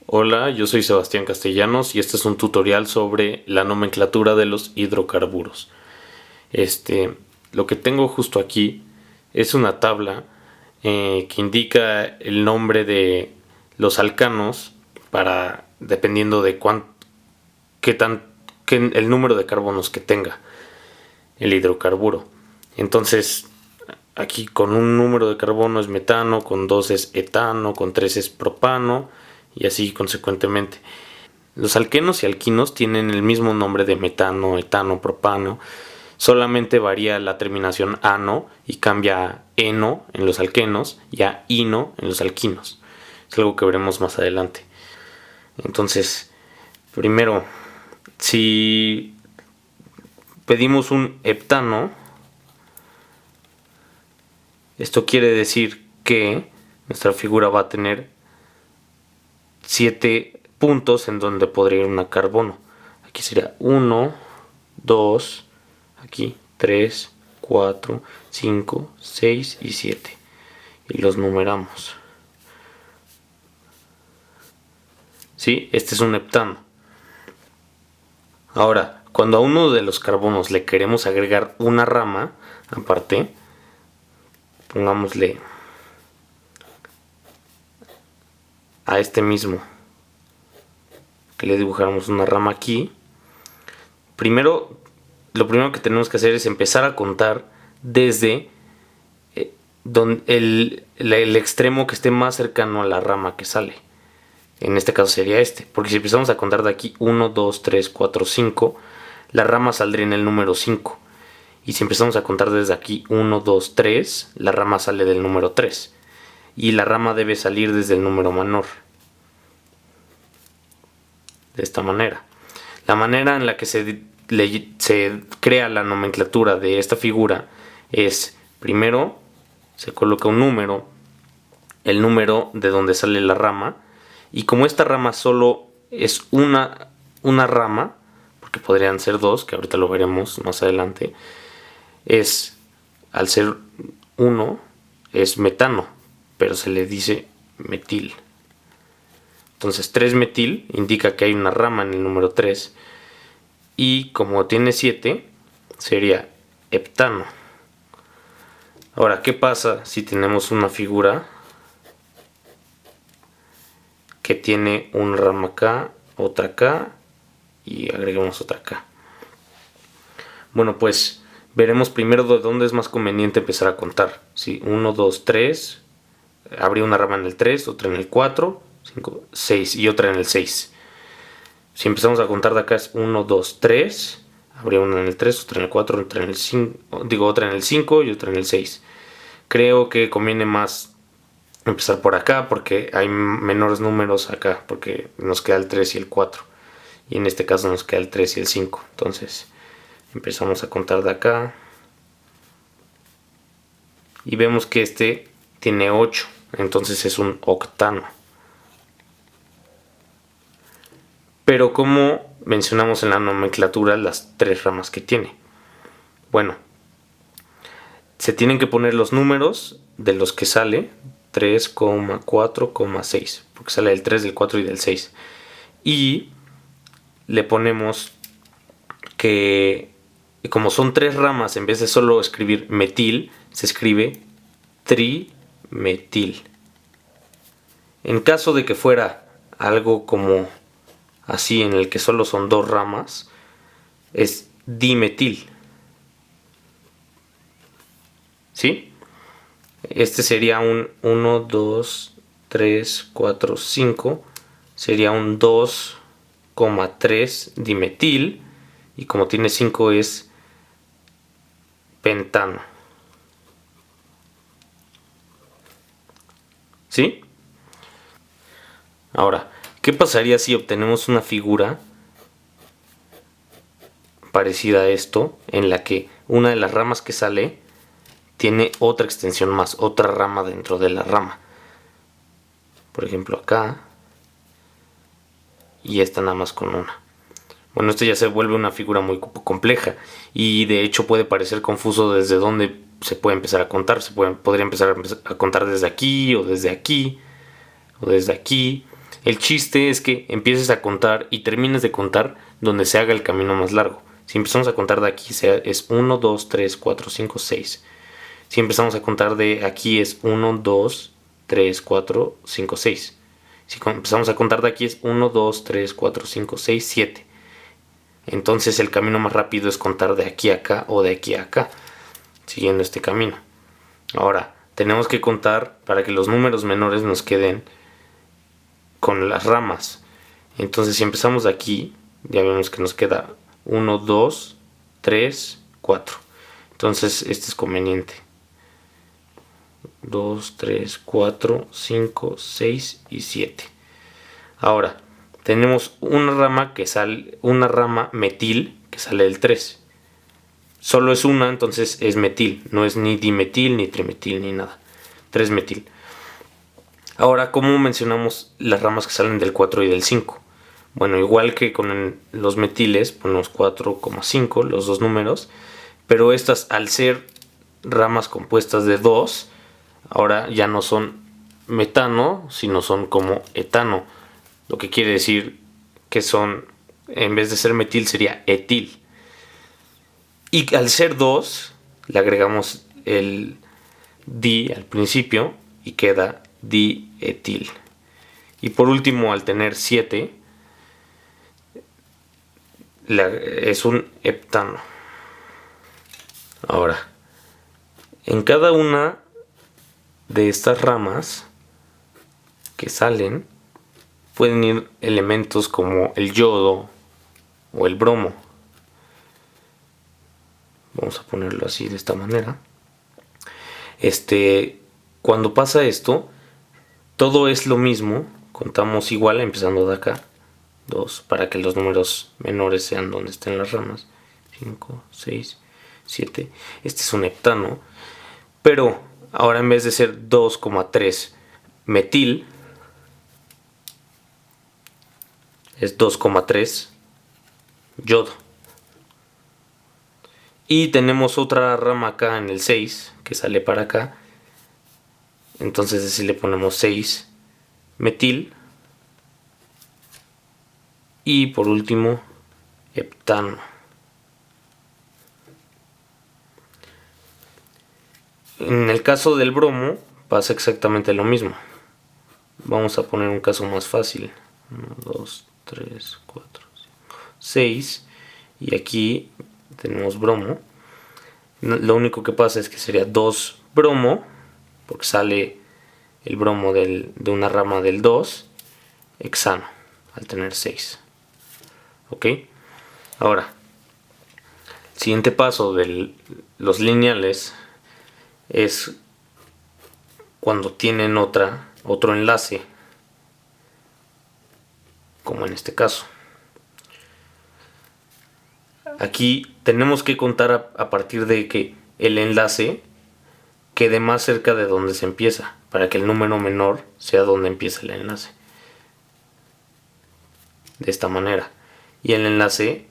Hola, yo soy Sebastián Castellanos y este es un tutorial sobre la nomenclatura de los hidrocarburos. Lo que tengo justo aquí es una tabla que indica el nombre de los alcanos para dependiendo de el número de carbonos que tenga el hidrocarburo. Entonces, aquí con un número de carbono es metano, con dos es etano, con tres es propano y así consecuentemente. Los alquenos y alquinos tienen el mismo nombre de metano, etano, propano, solamente varía la terminación ano y cambia a eno en los alquenos y a ino en los alquinos. Es algo que veremos más adelante. Entonces, primero, si pedimos un heptano, esto quiere decir que nuestra figura va a tener 7 puntos en donde podría ir una carbono. Aquí sería 1, 2, aquí 3, 4, 5, 6 y 7. Y los numeramos. ¿Sí? Este es un heptano. Ahora, cuando a uno de los carbonos le queremos agregar una rama, aparte, pongámosle a este mismo, que le dibujáramos una rama aquí. Lo primero que tenemos que hacer es empezar a contar desde el extremo que esté más cercano a la rama que sale. En este caso sería este, porque si empezamos a contar de aquí 1, 2, 3, 4, 5, la rama saldría en el número 5. Y si empezamos a contar desde aquí 1, 2, 3, la rama sale del número 3. Y la rama debe salir desde el número menor. De esta manera. La manera en la que se crea la nomenclatura de esta figura es, primero se coloca un número, el número de donde sale la rama, y como esta rama solo es una rama, porque podrían ser dos, que ahorita lo veremos más adelante, al ser 1 es metano, pero se le dice metil. Entonces 3-metil indica que hay una rama en el número 3, y como tiene 7 sería heptano. Ahora, ¿qué pasa si tenemos una figura que tiene una rama acá, otra acá y agregamos otra acá? Bueno, pues veremos primero de dónde es más conveniente empezar a contar. Si 1, 2, 3, habría una rama en el 3, otra en el 4, 5, 6 y otra en el 6. Si empezamos a contar de acá es 1, 2, 3, habría una en el 3, otra en el 4, otra en el 5, otra en el 5 y otra en el 6. Creo que conviene más empezar por acá porque hay menores números acá, porque nos queda el 3 y el 4. Y en este caso nos queda el 3 y el 5. Entonces empezamos a contar de acá. Y vemos que este tiene 8. Entonces es un octano. Pero como mencionamos en la nomenclatura las 3 ramas que tiene. Bueno, se tienen que poner los números de los que sale 3,4,6, porque sale del 3, del 4 y del 6. Y le ponemos que como son 3 ramas, en vez de solo escribir metil, se escribe trimetil. En caso de que fuera algo como así, en el que solo son 2 ramas, es dimetil. ¿Sí? Este sería un 1, 2, 3, 4, 5. Sería un 2,3 dimetil. Y como tiene 5 es pentano. ¿Sí? Ahora, ¿qué pasaría si obtenemos una figura parecida a esto, en la que una de las ramas que sale tiene otra extensión más, otra rama dentro de la rama? Por ejemplo acá, y esta nada más con una. Bueno, esto ya se vuelve una figura muy compleja y de hecho puede parecer confuso desde dónde se puede empezar a contar. Podría empezar a contar desde aquí o desde aquí o desde aquí. El chiste es que empieces a contar y termines de contar donde se haga el camino más largo. Si empezamos a contar de aquí es 1, 2, 3, 4, 5, 6. Si empezamos a contar de aquí es 1, 2, 3, 4, 5, 6. Si empezamos a contar de aquí es 1, 2, 3, 4, 5, 6, 7. Entonces el camino más rápido es contar de aquí a acá o de aquí a acá, siguiendo este camino. Ahora, tenemos que contar para que los números menores nos queden con las ramas. Entonces si empezamos de aquí, ya vemos que nos queda 1, 2, 3, 4. Entonces este es conveniente. 2, 3, 4, 5, 6 y 7. Ahora, tenemos una rama que sale, una rama metil que sale del 3. Solo es una, entonces es metil, no es ni dimetil, ni trimetil, ni nada. 3 metil. Ahora, ¿cómo mencionamos las ramas que salen del 4 y del 5? Bueno, igual que con los metiles, ponemos 4,5, los dos números, pero estas, al ser ramas compuestas de 2, ahora ya no son metano, sino son como etano, lo que quiere decir que son, en vez de ser metil, sería etil. Y al ser 2, le agregamos el di al principio y queda dietil. Y por último, al tener 7, es un heptano. Ahora, en cada una de estas ramas que salen, pueden ir elementos como el yodo o el bromo. Vamos a ponerlo así, de esta manera. Cuando pasa esto, todo es lo mismo. Contamos igual, empezando de acá. 2, para que los números menores sean donde estén las ramas. 5, 6, 7. Este es un heptano. Pero ahora, en vez de ser 2,3 metil, es 2,3 yodo. Y tenemos otra rama acá en el 6 que sale para acá. Entonces así le ponemos 6 metil. Y por último, heptano. En el caso del bromo pasa exactamente lo mismo. Vamos a poner un caso más fácil. 1, 2, 3, 4, 5, 6. Y aquí tenemos bromo. Lo único que pasa es que sería 2 bromo, porque sale el bromo de una rama del 2, hexano, al tener 6. ¿Ok? Ahora, el siguiente paso de los lineales es cuando tienen otro enlace, como en este caso. Aquí tenemos que contar a partir de que el enlace quede más cerca de donde se empieza, para que el número menor sea donde empieza el enlace. De esta manera. Y el enlace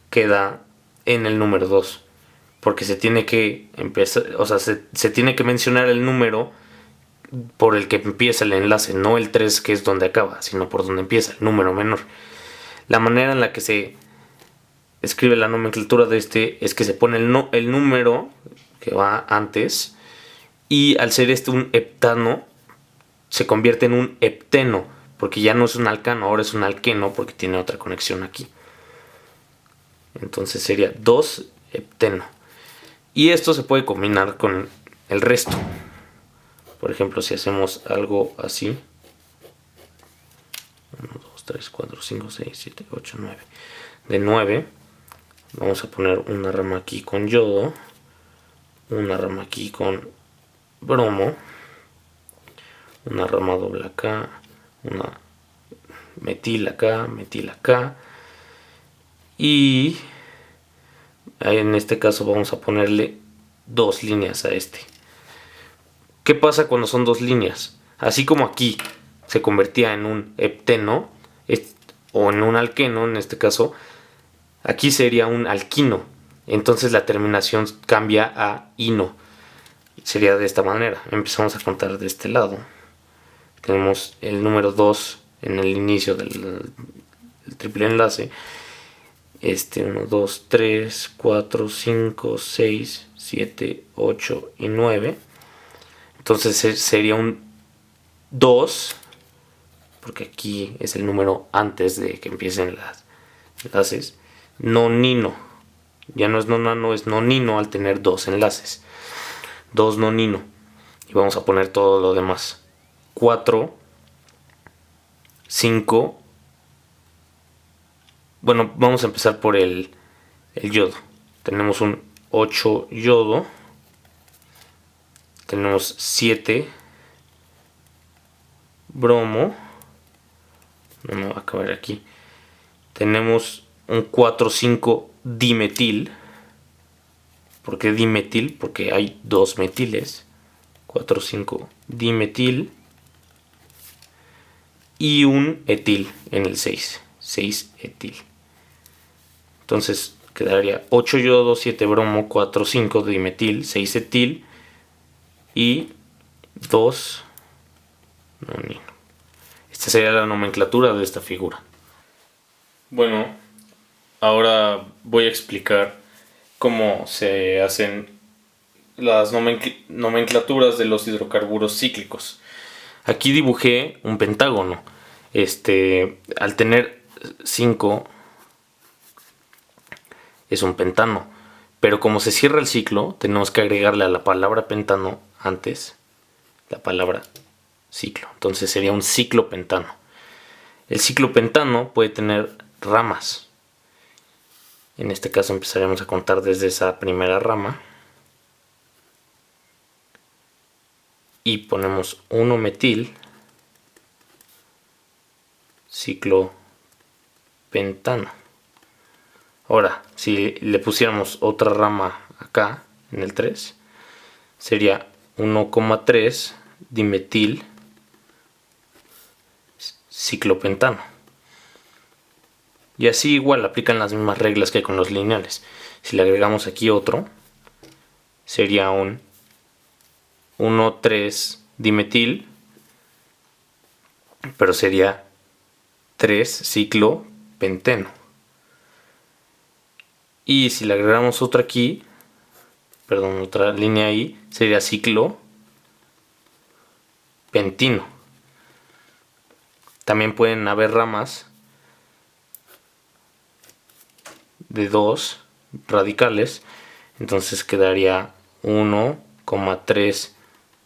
queda en el número 2. Porque se tiene que empezar, o sea, se tiene que mencionar el número por el que empieza el enlace, no el 3 que es donde acaba, sino por donde empieza, el número menor. La manera en la que se escribe la nomenclatura de es que se pone el número que va antes, y al ser un heptano se convierte en un hepteno, porque ya no es un alcano, ahora es un alqueno porque tiene otra conexión aquí. Entonces sería 2 hepteno. Y esto se puede combinar con el resto. Por ejemplo, si hacemos algo así: 1, 2, 3, 4, 5, 6, 7, 8, 9. De 9 vamos a poner una rama aquí con yodo, una rama aquí con bromo, una rama doble acá, una metil acá, y en este caso vamos a ponerle 2 líneas a este. ¿Qué pasa cuando son 2 líneas? Así como aquí se convertía en un hepteno o en un alqueno, en este caso, aquí sería un alquino. Entonces la terminación cambia a ino. Sería de esta manera. Empezamos a contar de este lado. tenemos el número 2 en el inicio del triple enlace. 1, 2, 3, 4, 5, 6, 7, 8 y 9. Entonces sería un 2, porque aquí es el número antes de que empiecen las enlaces. Nonino. Ya no es nonano, es nonino al tener 2 enlaces. 2 nonino. Y vamos a poner todo lo demás. 4, 5. Bueno, vamos a empezar por el yodo. Tenemos un 8 yodo. Tenemos 7 bromo. No me va a acabar aquí. Tenemos un 4, 5 dimetil. ¿Por qué dimetil? Porque hay 2 metiles. 4, 5 dimetil. Y un etil en el 6. 6 etil. Entonces quedaría 8 yodo, 7 bromo, 4, 5 dimetil, 6 etil y 2 nonino. Esta sería la nomenclatura de esta figura. Bueno, ahora voy a explicar cómo se hacen las nomenclaturas de los hidrocarburos cíclicos. Aquí dibujé un pentágono. Al tener 5 es un pentano, pero como se cierra el ciclo, tenemos que agregarle a la palabra pentano antes la palabra ciclo. Entonces sería un ciclo pentano. El ciclo pentano puede tener ramas. En este caso empezaremos a contar desde esa primera rama. Y ponemos 1 metil, ciclo pentano. Ahora, si le pusiéramos otra rama acá, en el 3, sería 1,3 dimetil ciclopentano. Y así igual aplican las mismas reglas que con los lineales. Si le agregamos aquí otro, sería un 1,3 dimetil, pero sería 3 ciclopenteno. Y si le agregamos otra aquí, perdón, otra línea ahí, sería ciclo pentino. También pueden haber ramas de 2 radicales, entonces quedaría 1,3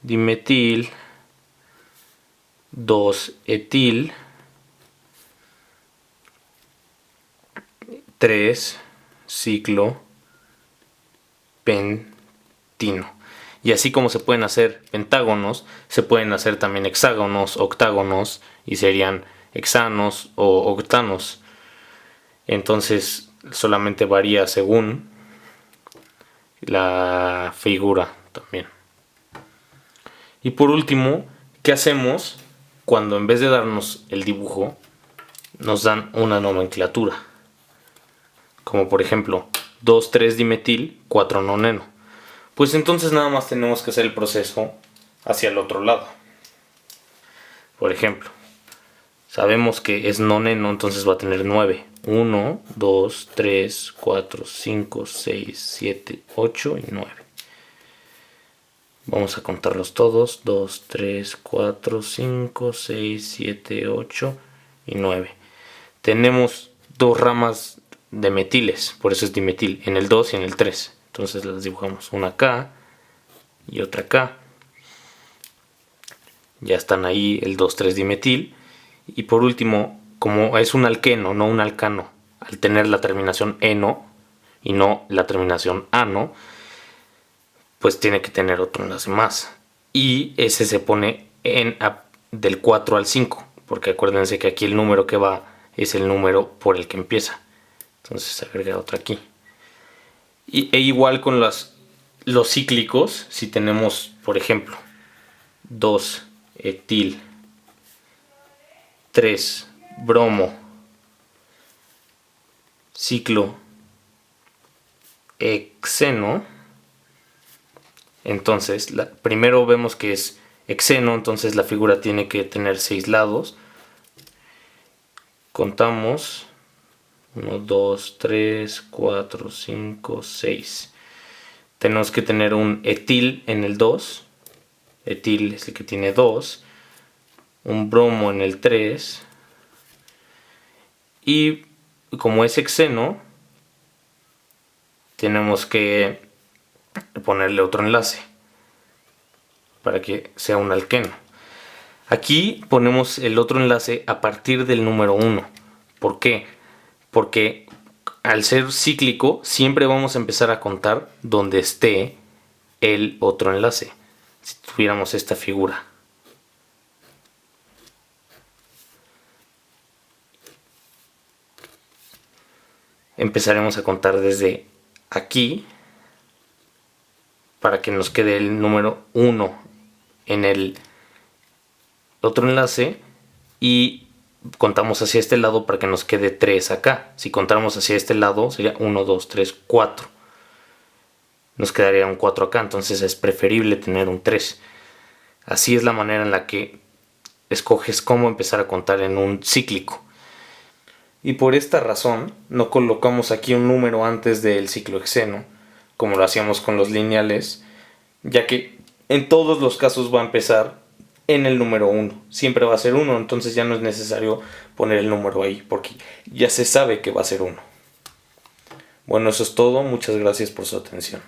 dimetil, 2 etil, 3 ciclo pentino. Y así como se pueden hacer pentágonos, se pueden hacer también hexágonos, octágonos, y serían hexanos o octanos. Entonces solamente varía según la figura también. Y por último, ¿qué hacemos cuando en vez de darnos el dibujo nos dan una nomenclatura? Como por ejemplo 2, 3 dimetil, 4 noneno. Pues entonces nada más tenemos que hacer el proceso hacia el otro lado. Por ejemplo, sabemos que es noneno, entonces va a tener 9. 1, 2, 3, 4, 5, 6, 7, 8 y 9. Vamos a contarlos todos. 2, 3, 4, 5, 6, 7, 8 y 9. Tenemos dos ramas de metiles, por eso es dimetil, en el 2 y en el 3. Entonces las dibujamos, una acá y otra acá. Ya están ahí el 2,3 dimetil. Y por último, como es un alqueno, no un alcano, al tener la terminación eno y no la terminación ano, pues tiene que tener otro enlace más. Y ese se pone del 4 al 5, porque acuérdense que aquí el número que va es el número por el que empieza. Entonces se agrega otra aquí. E igual con los cíclicos, si tenemos, por ejemplo, 2 etil, 3 bromo, ciclo hexeno, entonces primero vemos que es hexeno, entonces la figura tiene que tener 6 lados. Contamos 1, 2, 3, 4, 5, 6. Tenemos que tener un etil en el 2. Etil es el que tiene 2. Un bromo en el 3. Y como es hexeno, tenemos que ponerle otro enlace para que sea un alqueno. Aquí ponemos el otro enlace a partir del número 1. ¿Por qué? Porque al ser cíclico siempre vamos a empezar a contar donde esté el otro enlace. Si tuviéramos esta figura. Empezaremos a contar desde aquí para que nos quede el número 1 en el otro enlace y contamos hacia este lado para que nos quede 3 acá. Si contáramos hacia este lado sería 1, 2, 3, 4. Nos quedaría un 4 acá, entonces es preferible tener un 3. Así es la manera en la que escoges cómo empezar a contar en un cíclico. Y por esta razón no colocamos aquí un número antes del ciclo hexeno, como lo hacíamos con los lineales, ya que en todos los casos va a empezar en el número 1. Siempre va a ser 1, entonces ya no es necesario poner el número ahí, porque ya se sabe que va a ser 1. Bueno, eso es todo. Muchas gracias por su atención.